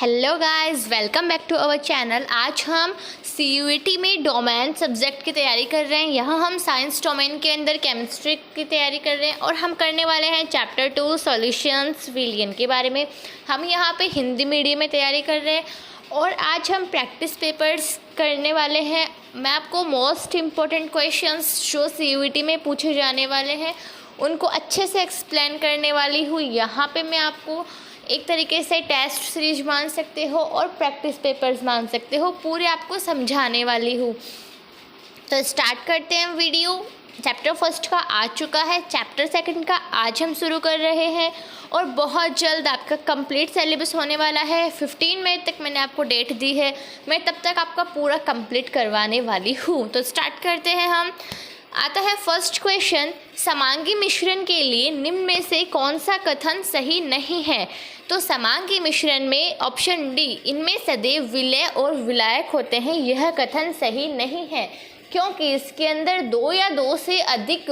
Hello guys, welcome back to our channel. आज हम CUET में डोमेन सब्जेक्ट की तैयारी कर रहे हैं। यहाँ हम साइंस डोमेन के अंदर केमिस्ट्री की तैयारी कर रहे हैं और हम करने वाले हैं चैप्टर 2 सॉल्यूशंस विलियन के बारे में। हम यहाँ पे हिंदी मीडियम में तैयारी कर रहे हैं और आज हम प्रैक्टिस पेपर्स करने वाले हैं। मैं आपको मोस्ट इम्पोर्टेंट क्वेश्चंस जो CUET में पूछे जाने वाले हैं उनको अच्छे से एक्सप्लेन करने वाली हूँ। यहाँ पे मैं आपको एक तरीके से टेस्ट सीरीज मान सकते हो और प्रैक्टिस पेपर्स मान सकते हो, पूरे आपको समझाने वाली हूँ। तो स्टार्ट करते हैं वीडियो। चैप्टर फर्स्ट का आ चुका है, चैप्टर सेकंड का आज हम शुरू कर रहे हैं और बहुत जल्द आपका कंप्लीट सिलेबस होने वाला है। 15 मई तक मैंने आपको डेट दी है, मैं तब तक आपका पूरा कंप्लीट करवाने वाली हूँ। तो स्टार्ट करते हैं हम। आता है फर्स्ट क्वेश्चन, समांगी मिश्रण के लिए निम्न में से कौन सा कथन सही नहीं है? तो समांगी मिश्रण में ऑप्शन डी, इनमें सदैव विलय और विलायक होते हैं, यह कथन सही नहीं है क्योंकि इसके अंदर दो या दो से अधिक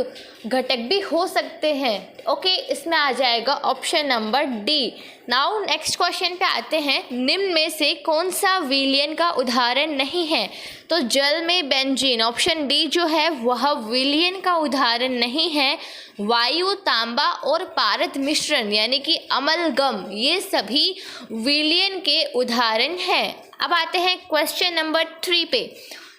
घटक भी हो सकते हैं। ओके, इसमें आ जाएगा option number D. Now next question पे आते हैं, निम्न में से कौन सा विलयन का उदाहरण नहीं है? तो जल में बेंजीन, ऑप्शन डी जो है वह विलयन का उदाहरण नहीं है। वायु, तांबा और पारद मिश्रण यानी कि अमलगम, ये सभी विलयन के उदाहरण हैं। अब आते हैं क्वेश्चन नंबर 3 पे।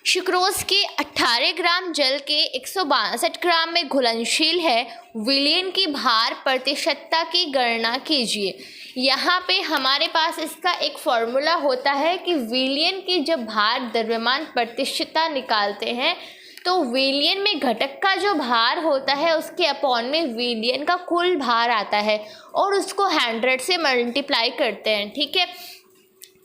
सुक्रोज के 18 ग्राम जल के 162 ग्राम में घुलनशील है, विलयन की भार प्रतिशतता की गणना कीजिए। यहाँ पे हमारे पास इसका एक फॉर्मूला होता है कि विलयन की जब भार द्रव्यमान प्रतिशतता निकालते हैं तो विलयन में घटक का जो भार होता है उसके अपॉन में विलयन का कुल भार आता है और उसको 100 से मल्टीप्लाई करते हैं। ठीक है,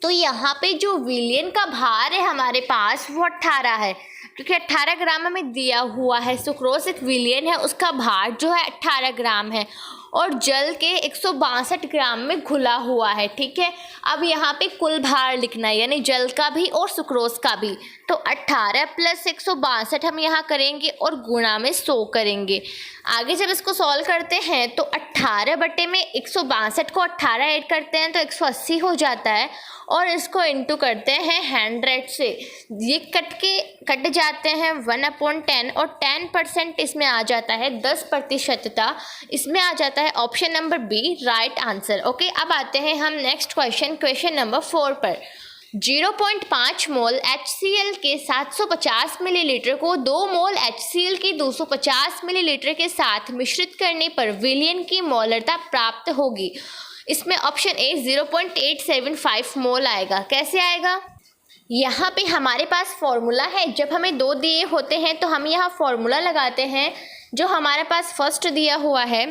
तो यहाँ पे जो विलयन का भार है हमारे पास वो 18 है क्योंकि 18 ग्राम हमें दिया हुआ है। सुक्रोज एक विलयन है, उसका भार जो है 18 ग्राम है और जल के 162 ग्राम में घुला हुआ है। ठीक है, अब यहाँ पे कुल भार लिखना है यानी जल का भी और सुक्रोज का भी। तो 18 + 162 हम यहाँ करेंगे और गुणा में 100 करेंगे। आगे जब इसको सॉल्व करते हैं तो 18 बटे में 162 को 18 ऐड करते हैं तो 180 हो जाता है और इसको इंटू करते हैं 100 से। ये कट जाते हैं 1/10 और 10% इसमें आ जाता है, 10%। इसमें आ जाता है option number B right answer. Okay, अब आते हैं हम नेक्स्ट क्वेश्चन नंबर 4 पर। 0.5 मोल HCl के 750 मिलीलीटर को 2 मोल HCl की 250 मिलीलीटर के साथ मिश्रित करने पर विलयन की मोलरता प्राप्त होगी। इसमें ऑप्शन ए 0.875 मोल आएगा। कैसे आएगा? यहाँ पे हमारे पास फॉर्मूला है, जब हमें 2 दिए होते हैं तो हम यहाँ फॉर्मूला लगाते हैं। जो हमारे पास फर्स्ट दिया हुआ है,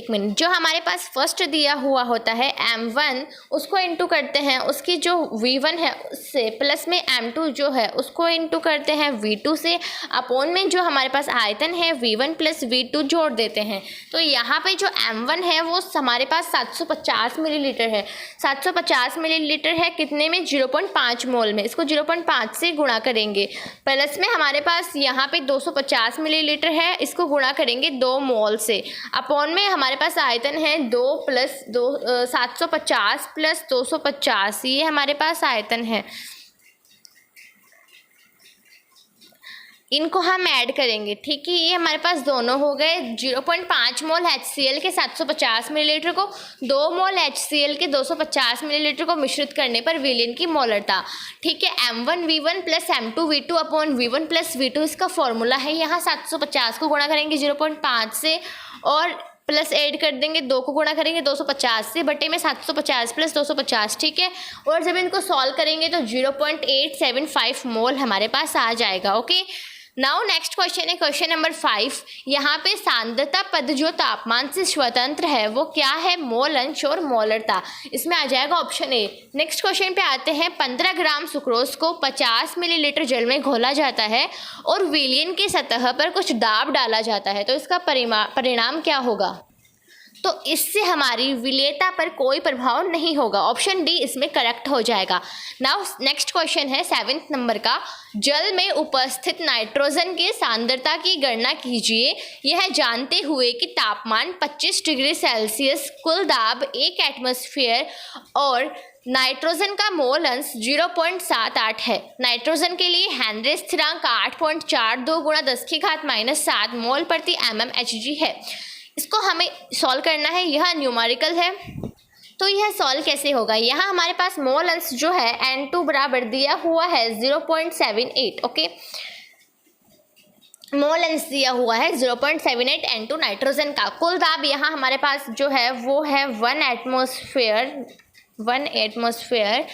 जो हमारे पास फर्स्ट दिया हुआ होता है M1, उसको इंटू करते हैं उसकी जो V1 है उससे, प्लस में M2 जो है उसको इंटू करते हैं V2 से, अपॉन में जो हमारे पास आयतन है V1 + V2 जोड़ देते हैं। तो यहाँ पे जो M1 है वो हमारे पास 750 मिलीलीटर है। 750 मिलीलीटर है कितने में? 0.5 मोल में। इसको 0.5 से गुणा करेंगे, प्लस में हमारे पास यहाँ पे 250 मिलीलीटर है, इसको गुणा करेंगे 2 मोल से, अपॉन में हमारे पास आयतन है 2 + 2 750 + 250, ये हमारे पास आयतन है। इनको हम ऐड करेंगे। ठीक है, ये हमारे पास दोनों हो गए। 0.5 मोल HCl के 750 मिलीलीटर को 2 मोल HCl के 250 मिलीलीटर को मिश्रित करने पर विलयन की मोलरता। ठीक है, M1V1 + M2V2 upon V1 + V2 इसका फॉर्मूला है। यहाँ 750 को गुणा करेंगे 0.5 से और प्लस ऐड कर देंगे, 2 को गुणा करेंगे 250 से, बटे में 750 + 250। ठीक है, और जब इनको सॉल्व करेंगे तो 0.875 मोल हमारे पास आ जाएगा। ओके, नाउ नेक्स्ट क्वेश्चन है क्वेश्चन नंबर 5। यहाँ पे सांद्रता पद जो तापमान से स्वतंत्र है वो क्या है? मोल अंश और मोलरता। इसमें आ जाएगा ऑप्शन ए। नेक्स्ट क्वेश्चन पे आते हैं। 15 ग्राम सुक्रोज को 50 मिलीलीटर जल में घोला जाता है और विलयन की सतह पर कुछ दाब डाला जाता है, तो इसका परिणाम क्या होगा? तो इससे हमारी विलेयता पर कोई प्रभाव नहीं होगा। ऑप्शन डी इसमें करेक्ट हो जाएगा। नाउ नेक्स्ट क्वेश्चन है 7th नंबर का, जल में उपस्थित नाइट्रोजन की सांद्रता की गणना कीजिए, यह जानते हुए कि तापमान 25 डिग्री सेल्सियस, कुल दाब 1 एटमॉस्फेयर और नाइट्रोजन का मोल अंश 0.78 है। नाइट्रोजन के लिए हेनरी स्थिरांक 8.42 गुणा 10⁻⁻7 मोल प्रति mmHg है। इसको हमें सॉल्व करना है, यह न्यूमेरिकल है। तो यह सॉल्व कैसे होगा, यहाँ हमारे पास मोल अंश जो है N2 बराबर दिया हुआ है 0.78। ओके, मोल अंश दिया हुआ है 0.78 N2 नाइट्रोजन का। कुल दाब यहाँ हमारे पास जो है वो है 1 एटमॉस्फेयर।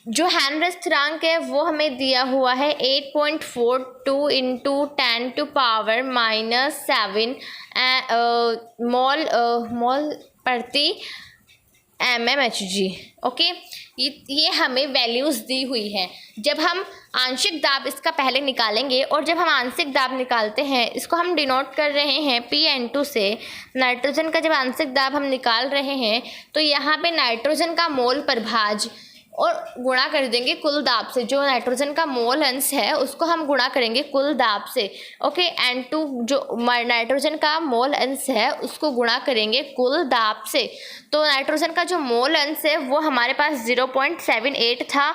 जो हेनरी स्थिरांक है वो हमें दिया हुआ है 8.42 इंटू 10⁻⁻7 मोल प्रति mmHg। ओके, ये हमें वैल्यूज़ दी हुई है। जब हम आंशिक दाब इसका पहले निकालेंगे और जब हम आंशिक दाब निकालते हैं, इसको हम डिनोट कर रहे हैं PN2 से। नाइट्रोजन का जब आंशिक दाब हम निकाल रहे हैं तो यहाँ पे नाइट्रोजन का मोल प्रभाज और गुणा कर देंगे कुल दाब से। जो नाइट्रोजन का मोल अंश है उसको हम गुणा करेंगे कुल दाब से। ओके, N2 जो नाइट्रोजन का मोल अंश है उसको गुणा करेंगे कुल दाब से। तो नाइट्रोजन का जो मोल अंश है वो हमारे पास 0.78 था।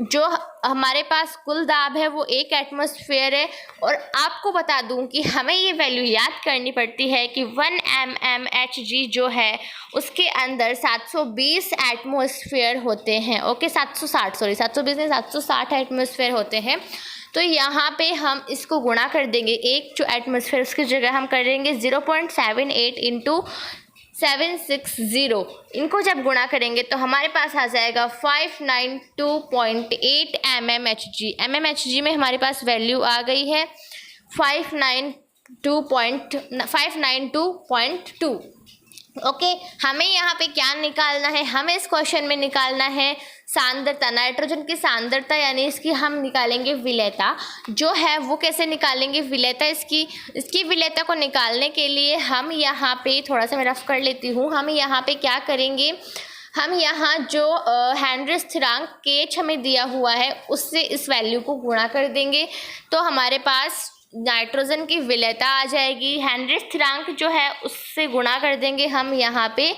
जो हमारे पास कुल दाब है वो 1 एटमॉस्फेयर है। और आपको बता दूं कि हमें ये वैल्यू याद करनी पड़ती है कि 1 mmHg जो है उसके अंदर 720 एटमॉस्फेयर होते हैं। ओके, 720 नहीं 760 एटमॉस्फेयर होते हैं। तो यहाँ पे हम इसको गुणा कर देंगे, एक जो एटमॉस्फेयर उसकी जगह हम करेंगे 0.78 इंटू 760। इनको जब गुणा करेंगे तो हमारे पास आ जाएगा 592.8 mmHg में हमारे पास वैल्यू आ गई है 592.2। ओके, हमें यहाँ पे क्या निकालना है, हमें इस क्वेश्चन में निकालना है सांद्रता, नाइट्रोजन की सांद्रता, यानी इसकी हम निकालेंगे विलेयता जो है वो कैसे निकालेंगे विलेयता। इसकी विलेयता को निकालने के लिए हम यहाँ पे थोड़ा सा मैं रफ कर लेती हूँ। हम यहाँ पे क्या करेंगे, हम यहाँ जो हेनरी स्थिरांक KH हमें दिया हुआ है उससे इस वैल्यू को गुणा कर देंगे तो हमारे पास नाइट्रोजन की विलेयता आ जाएगी। हेनरी स्थिरांक जो है उससे गुणा कर देंगे हम यहाँ पे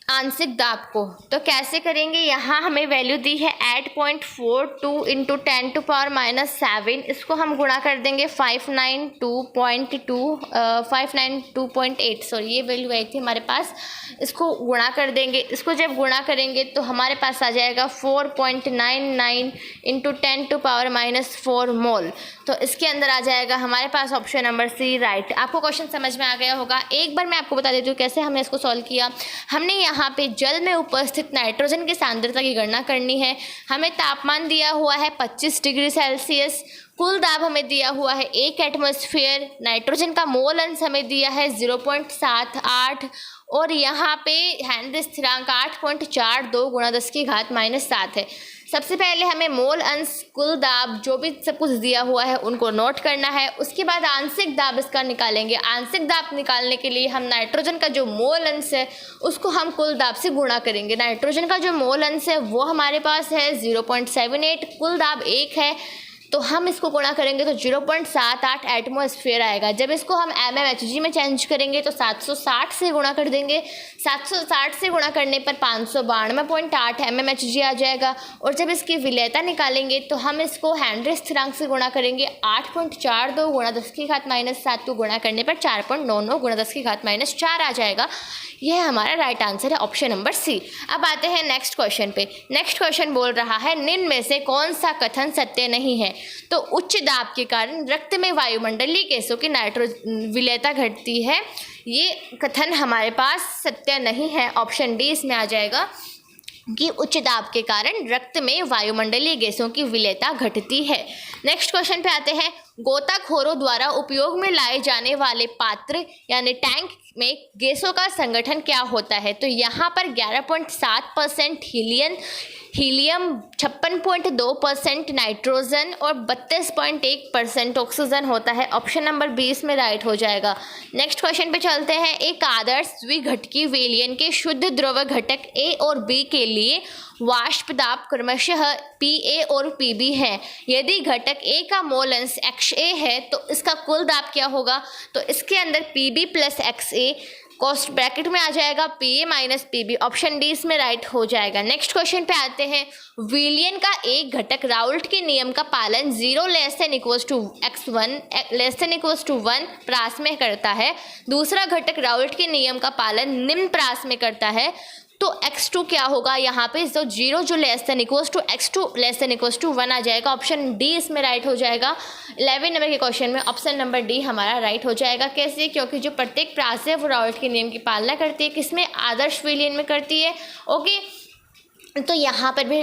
आंशिक दाब को। तो कैसे करेंगे, यहाँ हमें वैल्यू दी है 8.42 इंटू 10⁻⁻7। इसको हम गुणा कर देंगे 592.8 सॉरी ये वैल्यू आई थी हमारे पास। इसको गुणा कर देंगे, इसको जब गुणा करेंगे तो हमारे पास आ जाएगा 4.99 इंटू 10⁻⁴ मोल। तो इसके अंदर आ जाएगा हमारे पास ऑप्शन नंबर C राइट। आपको क्वेश्चन समझ में आ गया होगा। एक बार मैं आपको बता देती हूँ कैसे हमने इसको सॉल्व किया। हमने यहाँ पे जल में उपस्थित नाइट्रोजन की सांद्रता की गणना करनी है। हमें तापमान दिया हुआ है 25 डिग्री सेल्सियस, कुल दाब हमें दिया हुआ है 1 एटमॉस्फेयर, नाइट्रोजन का मोल अंश हमें दिया है 0.78 और यहाँ पे हेनरी स्थिरांक 8.42 गुणा 10⁻⁻7 है। सबसे पहले हमें मोल अंश, कुल दाब, जो भी सब कुछ दिया हुआ है उनको नोट करना है। उसके बाद आंशिक दाब इसका निकालेंगे। आंशिक दाब निकालने के लिए हम नाइट्रोजन का जो मोल अंश है उसको हम कुल दाब से गुणा करेंगे। नाइट्रोजन का जो मोल अंश है वो हमारे पास है 0.78, कुल दाब 1 है तो हम इसको गुणा करेंगे तो 0.78 एटमॉस्फेयर आएगा। जब इसको हम mmHg में चेंज करेंगे तो 760 से गुणा कर देंगे। 760 से गुणा करने पर 592.8 mmHg आ जाएगा। और जब इसकी विलेयता निकालेंगे तो हम इसको हेनरी स्थिरांक से गुणा करेंगे। 8.42 गुणा 10⁻⁻7 को गुणा करने पर 4.99 गुणा 10⁻⁻4 आ जाएगा। यह हमारा राइट आंसर है, ऑप्शन नंबर C। अब आते हैं नेक्स्ट क्वेश्चन पे। नेक्स्ट क्वेश्चन बोल रहा है निम्न में से कौन सा कथन सत्य नहीं है। तो उच्च दाब के कारण रक्त में वायुमंडलीय गैसों की विलेयता घटती है, ये कथन हमारे पास सत्य नहीं है। ऑप्शन डी इसमें आ जाएगा कि उच्च दाब के कारण रक्त में वायुमंडलीय गैसों की विलेयता घटती है। नेक्स्ट क्वेश्चन पे आते हैं। गोताखोरों द्वारा उपयोग में लाए जाने वाले पात्र यानी टैंक में गैसों का संगठन क्या होता है। तो यहाँ पर 11.7% हीलियम 56.2%, नाइट्रोजन और 32.1% ऑक्सीजन होता है। ऑप्शन नंबर 20 में राइट हो जाएगा। नेक्स्ट क्वेश्चन पे चलते हैं। एक आदर्श द्विघटकी विलयन के शुद्ध द्रव घटक ए और बी के लिए वाष्प दाब क्रमशः Pa और Pb है। यदि घटक ए का मोल अंश XA है तो इसका कुल दाब क्या होगा? तो इसके अंदर Pb plus XA cost bracket में आ जाएगा Pa minus Pb। Option D इसमें राइट हो जाएगा। नेक्स्ट क्वेश्चन पे आते हैं। विलयन का एक घटक राउल्ट के नियम का पालन 0 x1 1 प्रास में करता है। दूसरा घटक राउल्ट के नियम का पालन निम्न प्रास में करता है। तो x2 क्या होगा यहाँ पे? तो 0 जो x2 1 आ जाएगा। ऑप्शन डी इसमें राइट हो जाएगा। 11 नंबर के क्वेश्चन में ऑप्शन नंबर डी हमारा राइट हो जाएगा। कैसे? क्योंकि जो प्रत्येक प्रास है वो राउल्ट के नियम की पालना करती है। किसमें? आदर्श विलयन में करती है। ओके, तो यहाँ पर भी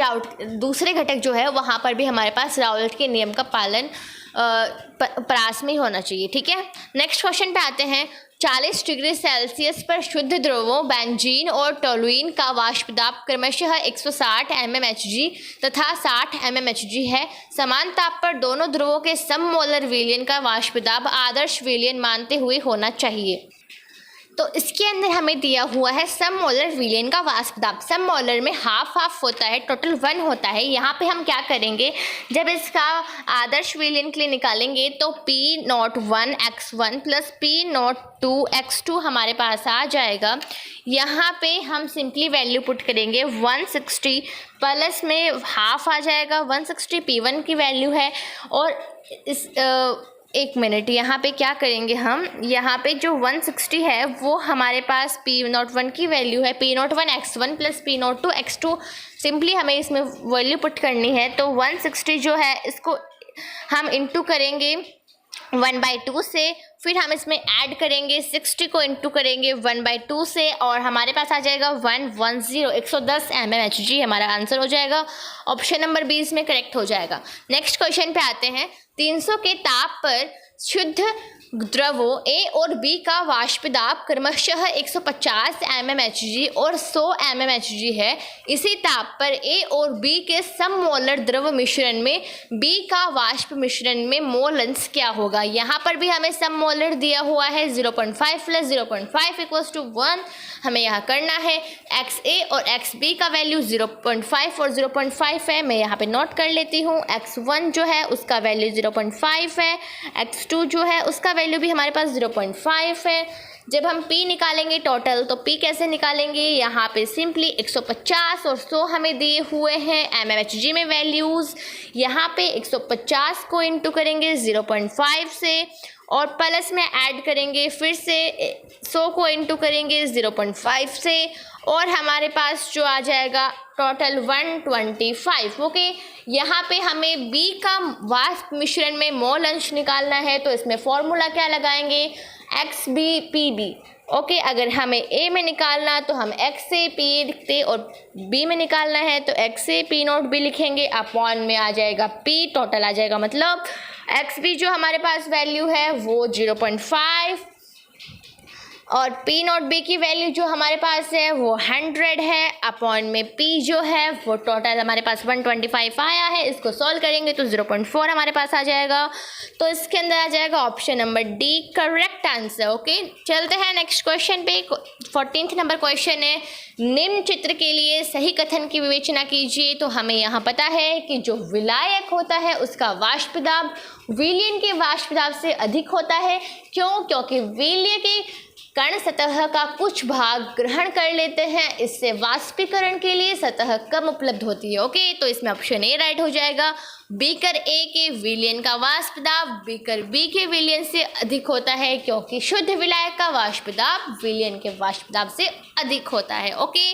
दूसरे घटक जो है वहाँ पर भी हमारे पास राउल्ट के नियम का पालन प्रास में ही होना चाहिए। ठीक है, नेक्स्ट क्वेश्चन पे आते हैं। 40 डिग्री सेल्सियस पर शुद्ध द्रवों बेंजीन और टोलुइन का वाष्प दाब क्रमशः 160 mmHg तथा 60 mmHg है। समान ताप पर दोनों द्रवों के सममोलर विलयन का वाष्प दाब आदर्श विलयन मानते हुए होना चाहिए। तो इसके अंदर हमें दिया हुआ है सम मोलर विलयन का वाष्प दाब। सम मोलर में हाफ हाफ होता है, टोटल 1 होता है। यहाँ पे हम क्या करेंगे, जब इसका आदर्श विलयन के लिए निकालेंगे तो P01 x1 plus P02 x2 हमारे पास आ जाएगा। यहाँ पे हम सिंपली वैल्यू पुट करेंगे 160 प्लस में हाफ आ जाएगा। 160 P1 की वैल्यू है और इस एक मिनट, यहाँ पे क्या करेंगे हम, यहाँ पे जो 160 है वो हमारे पास P01 की वैल्यू है। P01 x1 plus P02 x2 simply हमें इसमें वैल्यू पुट करनी है। तो 160 जो है इसको हम इंटू करेंगे 1/2 से, फिर हम इसमें ऐड करेंगे 60 को इंटू करेंगे 1/2 से और हमारे पास आ जाएगा 110 mmHg हमारा आंसर हो जाएगा। ऑप्शन नंबर 20 में करेक्ट हो जाएगा। नेक्स्ट क्वेश्चन पे आते हैं। 300 के ताप पर शुद्ध द्रवों ए और बी का वाष्प दाब क्रमशः 150 mmHg और 100 mmHg है। इसी ताप पर ए और बी के सममोलर द्रव मिश्रण में बी का वाष्प मिश्रण में मोल अंश क्या होगा? यहाँ पर भी हमें सममोलर दिया हुआ है 0.5 प्लस 0.5 इक्वल्स टू 1। हमें यहाँ करना है XA और XB का वैल्यू 0.5 और 0.5 है। मैं यहाँ पे नोट कर लेती हूँ। X1 जो है उसका वैल्यू 0.5 है, X2 जो है उसका वैल्यू भी हमारे पास 0.5 है। जब हम P निकालेंगे टोटल, तो P कैसे निकालेंगे? यहाँ पे सिंपली 150 और 100 हमें दिए हुए हैं mmHg में वैल्यूज़। यहाँ पे 150 को इंटू करेंगे 0.5 से और प्लस में ऐड करेंगे फिर से 100 को इंटू करेंगे 0.5 से और हमारे पास जो आ जाएगा टोटल 125। ओके, यहाँ पे हमें B का वाष्प मिश्रण में मोल अंश निकालना है। तो इसमें फॉर्मूला क्या लगाएंगे? XBPB। ओके, अगर हमें A में निकालना तो हम XAP लिखते और B में निकालना है तो XAP0B लिखेंगे। अपॉन में आ जाएगा P, टोटल आ जाएगा, मतलब XB जो हमारे पास वैल्यू है वो 0.5 और P0B की वैल्यू जो हमारे पास है वो 100 है। अपॉन में P जो है वो टोटल हमारे पास 125 आया है। इसको सॉल्व करेंगे तो 0.4 हमारे पास आ जाएगा। तो इसके अंदर आ जाएगा option number D correct answer. Okay, चलते हैं नेक्स्ट क्वेश्चन पे। 14th नंबर क्वेश्चन है। निम्न चित्र के लिए सही कथन की विवेचना कीजिए। तो हमें यहाँ पता है कि जो विलायक होता है उसका वाष्प दाब विलयन के वाष्प दाब से अधिक होता है। क्यों? क्योंकि विलय के कण सतह का कुछ भाग ग्रहण कर लेते हैं, इससे वाष्पीकरण के लिए सतह कम उपलब्ध होती है। ओके, तो इसमें ऑप्शन ए राइट हो जाएगा। बीकर ए के विलयन का वाष्प दाब बीकर बी के विलयन से अधिक होता है क्योंकि शुद्ध विलायक का वाष्प दाब विलयन के वाष्प दाब से अधिक होता है। ओके,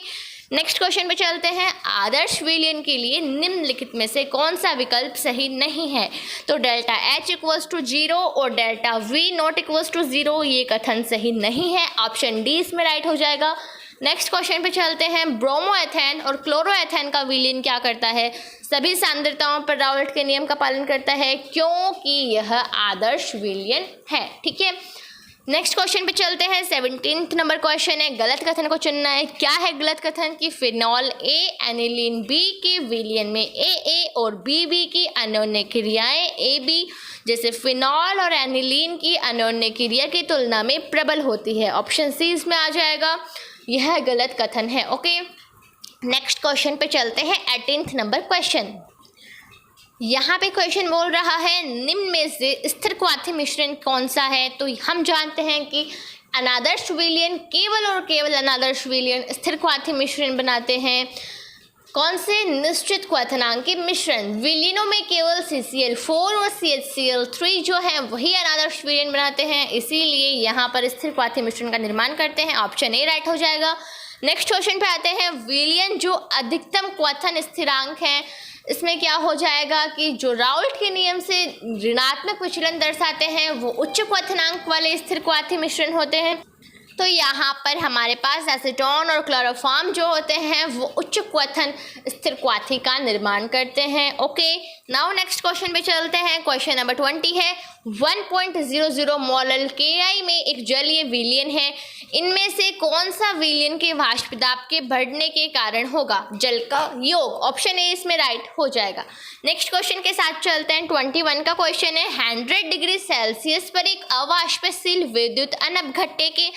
नेक्स्ट क्वेश्चन पे चलते हैं। आदर्श विलयन के लिए निम्नलिखित में से कौन सा विकल्प सही नहीं है? तो डेल्टा H इक्वल्स टू 0 और delta V not equals to 0 ये कथन सही नहीं है। ऑप्शन डी इसमें राइट हो जाएगा। नेक्स्ट क्वेश्चन पे चलते हैं। ब्रोमोएथेन और क्लोरोएथेन का विलयन क्या करता है? सभी सांद्रताओं पर राउल्ट के नियम का पालन करता है क्योंकि यह आदर्श विलयन है। ठीक है, नेक्स्ट क्वेश्चन पे चलते हैं। 17th नंबर क्वेश्चन है, गलत कथन को चुनना है। क्या है गलत कथन? कि फिनॉल ए एनिलीन बी के विलयन में ए और बी की अन्योन्य क्रियाएं ए बी जैसे फिनॉल और एनिलीन की अन्योन्य क्रिया की तुलना में प्रबल होती है। ऑप्शन सी इसमें आ जाएगा, यह गलत कथन है। ओके, नेक्स्ट क्वेश्चन पे चलते हैं। 18th नंबर क्वेश्चन, यहाँ पे क्वेश्चन बोल रहा है निम्न में से स्थिर क्वाथी मिश्रण कौन सा है? तो हम जानते हैं कि अनादर्श विलयन केवल और केवल अनादर्श विलयन स्थिर क्वाथी मिश्रण बनाते हैं। कौन से? निश्चित क्वथनांकी मिश्रण। विलयनों में केवल CCl4 और CHCl3 जो है वही अनादर्श विलयन बनाते हैं, इसीलिए यहाँ पर स्थिर क्वाथी मिश्रण का निर्माण करते हैं। ऑप्शन ए राइट हो जाएगा। नेक्स्ट क्वेश्चन पे आते हैं। विलयन जो अधिकतम क्वथन स्थिरांक है, इसमें क्या हो जाएगा कि जो राउल्ट के नियम से ऋणात्मक विचलन दर्शाते हैं वो उच्च क्वथनांक वाले स्थिर क्वाथी मिश्रण होते हैं। तो यहाँ पर हमारे पास एसीटोन और क्लोरोफॉर्म जो होते हैं वो उच्च क्वथन स्थिर क्वाथी का निर्माण करते हैं। ओके, नाउ नेक्स्ट क्वेश्चन पे चलते हैं। क्वेश्चन नंबर 20 है 1.00 मोलल KI में एक जलीय विलयन है। इनमें से कौन सा विलयन के वाष्प दाब के बढ़ने के कारण होगा? जल का योग। ऑप्शन ए इसमें राइट हो जाएगा। नेक्स्ट क्वेश्चन के साथ चलते हैं। 21 का क्वेश्चन है 100 डिग्री सेल्सियस पर एक अवाष्पशील विद्युत अनपघट्य के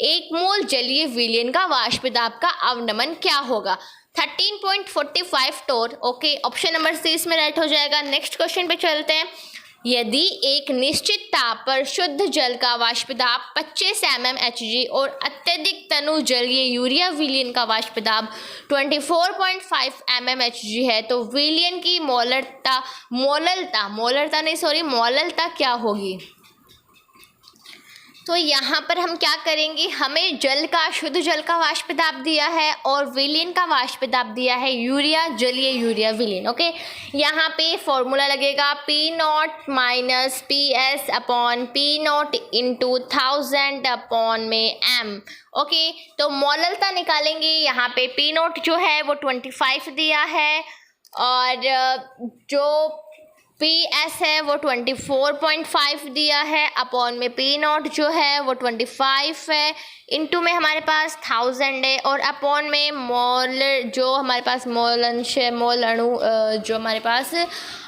1 मोल जलीय विलयन का वाष्प दाब का अवनमन क्या होगा? 13.45 टोर। ओके, ऑप्शन नंबर सी इसमें राइट हो जाएगा। नेक्स्ट क्वेश्चन पे चलते हैं। यदि एक निश्चित ताप पर शुद्ध जल का वाष्प दाब 25 mmHg और अत्यधिक तनु जलीय यूरिया विलयन का वाष्प दाब 24.5 mmHg है, तो विलयन की मोललता क्या होगी? तो यहाँ पर हम क्या करेंगे, हमें जल का शुद्ध जल का वाष्प दाब दिया है और विलयन का वाष्प दाब दिया है यूरिया, जलीय यूरिया विलयन। ओके, यहाँ पे फॉर्मूला लगेगा P0 minus PS upon P0 into 1000 upon में M। ओके, तो मोललता निकालेंगे। यहाँ पे P0 जो है वो 25 दिया है और जो PS है वो 24.5 दिया है, अपॉन में P0 जो है वो 25 है, इनटू में हमारे पास 1000 है और अपॉन में मोल जो हमारे पास मोल अंश है, मोल अणु जो हमारे पास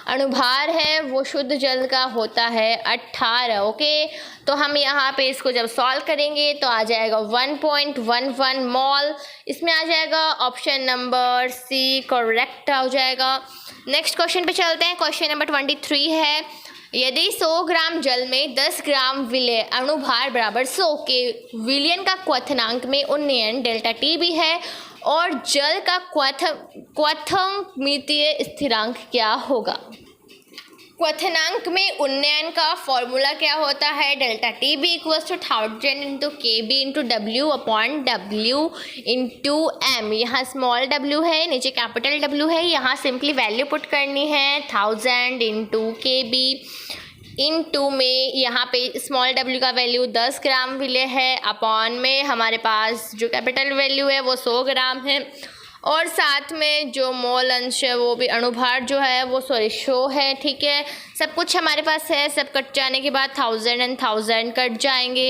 अणुभार है वो शुद्ध जल का होता है 18। ओके, तो हम यहाँ पे इसको जब सॉल्व करेंगे तो आ जाएगा 1.11 मोल। इसमें आ जाएगा ऑप्शन नंबर सी करेक्ट हो जाएगा। नेक्स्ट क्वेश्चन पे चलते हैं। क्वेश्चन नंबर 23 है यदि 100 ग्राम जल में 10 ग्राम विलय अणुभार बराबर 100 के विलयन का क्वथनांक में उन्नयन डेल्टा टी भी है और जल का क्वथनमितीय स्थिरांक क्या होगा? क्वथनांक में उन्नयन का फॉर्मूला क्या होता है? Delta T B equals to 1000 into K B into W upon W into M. यहाँ स्मॉल डब्ल्यू है, नीचे कैपिटल डब्ल्यू है, यहाँ सिंपली वैल्यू पुट करनी है 1000 इंटू के बी इंटू में यहाँ पे स्मॉल डब्ल्यू का वैल्यू 10 ग्राम विलय है, अपॉन में हमारे पास जो कैपिटल वैल्यू है वो 100 ग्राम है और साथ में जो मोल अंश है वो भी अणुभार जो है वो 100 है। ठीक है, सब कुछ हमारे पास है। सब कट जाने के बाद 1000 एंड 1000 कट जाएंगे,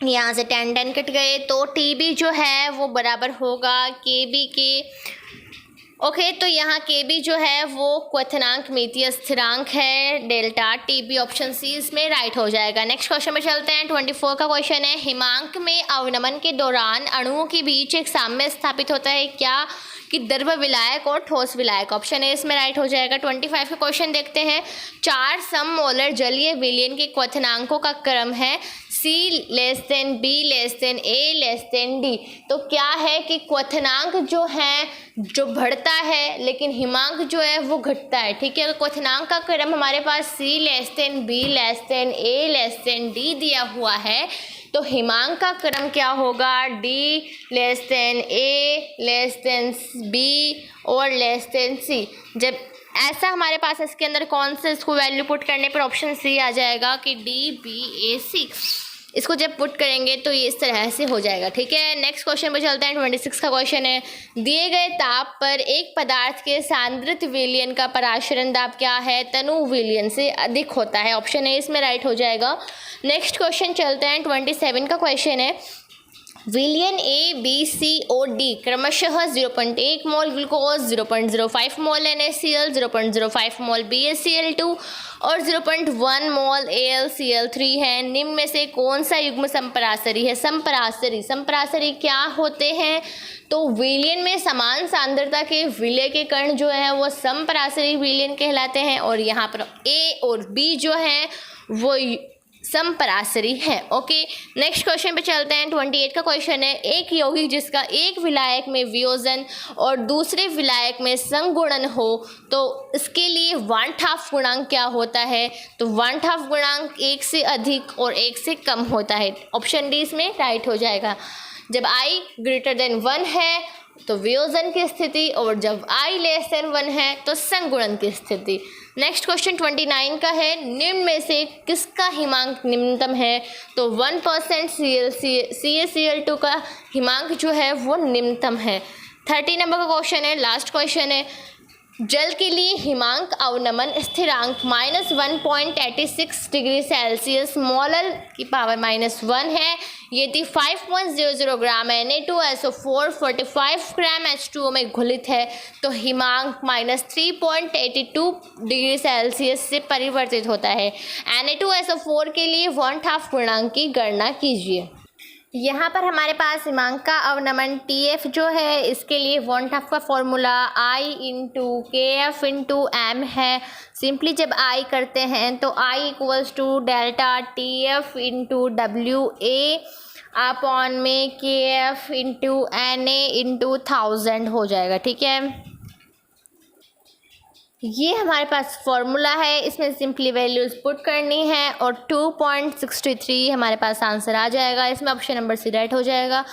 यहाँ से 10 कट गए, तो टी बी जो है वो बराबर होगा के बी के। ओके, तो यहाँ के बी जो है वो क्वथनांक मितीय स्थिरांक है, delta T B option C इसमें राइट हो जाएगा। नेक्स्ट क्वेश्चन में चलते हैं। 24 का क्वेश्चन है हिमांक में अवनमन के दौरान अणुओं के बीच एक साम्य स्थापित होता है क्या? कि द्रव विलायक और ठोस विलायक। ऑप्शन ए इसमें राइट हो जाएगा। 25 का क्वेश्चन देखते हैं। 4 सममोलर जलीय विलयन के क्वथनांकों का क्रम है C less than B less than A less than D। तो क्या है कि क्वथनांक जो है जो बढ़ता है लेकिन हिमांक जो है वो घटता है। ठीक है, क्वथनांक का क्रम हमारे पास C less than B less than A less than D दिया हुआ है, तो हिमांक का क्रम क्या होगा? D less than A less than B और लेस देन C। जब ऐसा हमारे पास इसके अंदर कौन से इसको वैल्यू पुट करने पर ऑप्शन सी आ जाएगा कि D B A C। इसको जब पुट करेंगे तो ये इस तरह से हो जाएगा। ठीक है, नेक्स्ट क्वेश्चन पे चलते हैं। 26 का क्वेश्चन है, दिए गए ताप पर एक पदार्थ के सांद्रित विलयन का पराशरण दाब क्या है? तनु विलयन से अधिक होता है। ऑप्शन ए इसमें राइट हो जाएगा। नेक्स्ट क्वेश्चन चलते हैं। 27 का क्वेश्चन है, विलयन ए बी सी और डी क्रमशः 0.1 मोल ग्लूकोज, 0.05 मोल NaCl, 0.05 मोल BaCl2 और 0.1 मोल AlCl3 है। निम्न में से कौन सा युग्म संपरासरी है? संपरासरी क्या होते हैं? तो विलयन में समान सांद्रता के विलय के कण जो है वो संपरासरी विलयन कहलाते हैं, और यहाँ पर ए और बी जो है वो संपरासरी है। ओके, नेक्स्ट क्वेश्चन पे चलते हैं। 28 का क्वेश्चन है, एक यौगिक जिसका एक विलायक में वियोजन और दूसरे विलायक में संगुणन हो तो इसके लिए 1/2 गुणांक क्या होता है? तो 1/2 गुणांक 1 से अधिक और 1 से कम होता है। ऑप्शन डी इसमें राइट हो जाएगा। जब i ग्रेटर देन 1 है तो वियोजन की स्थिति, और जब i लेस देन 1 है तो संगुणन की स्थिति। नेक्स्ट क्वेश्चन 29 का है, निम्न में से किसका हिमांक निम्नतम है? तो 1% CaCl2 का हिमांक जो है वो निम्नतम है। 30 नंबर का क्वेश्चन है, लास्ट क्वेश्चन है, जल के लिए हिमांक अवनमन स्थिरांक -1.86 डिग्री सेल्सियस मोलर की पावर -1 है। यदि 5.00 ग्राम Na2SO4 45 ग्राम H2O में घुलित है तो हिमांक -3.82 डिग्री सेल्सियस से परिवर्तित होता है। Na2SO4 के लिए 1/2 गुणांक की गणना कीजिए। यहाँ पर हमारे पास हिमांक का अवनमन TF जो है इसके लिए 1/2 का फॉर्मूला I × KF × M है। सिंपली जब I करते हैं तो I = delta TF × WA upon में KF × NA × 1000 हो जाएगा। ठीक है, ये हमारे पास फॉर्मूला है, इसमें सिंपली वैल्यूज़ पुट करनी है और 2.63 हमारे पास आंसर आ जाएगा। इसमें ऑप्शन नंबर सी राइट हो जाएगा।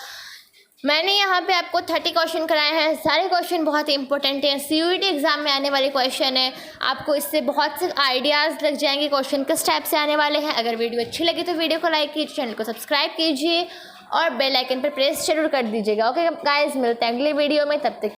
मैंने यहाँ पे आपको 30 क्वेश्चन कराए हैं। सारे क्वेश्चन बहुत ही इंपॉर्टेंट हैं, CUET एग्जाम में आने वाले क्वेश्चन है। आपको इससे बहुत से आइडियाज़ लग जाएंगे क्वेश्चन किस टाइप से आने वाले हैं। अगर वीडियो अच्छी लगी तो वीडियो को लाइक कीजिए, चैनल को सब्सक्राइब कीजिए और बेल आइकन पर प्रेस जरूर कर दीजिएगा। ओके गाइस, मिलते हैं अगले वीडियो में, तब तक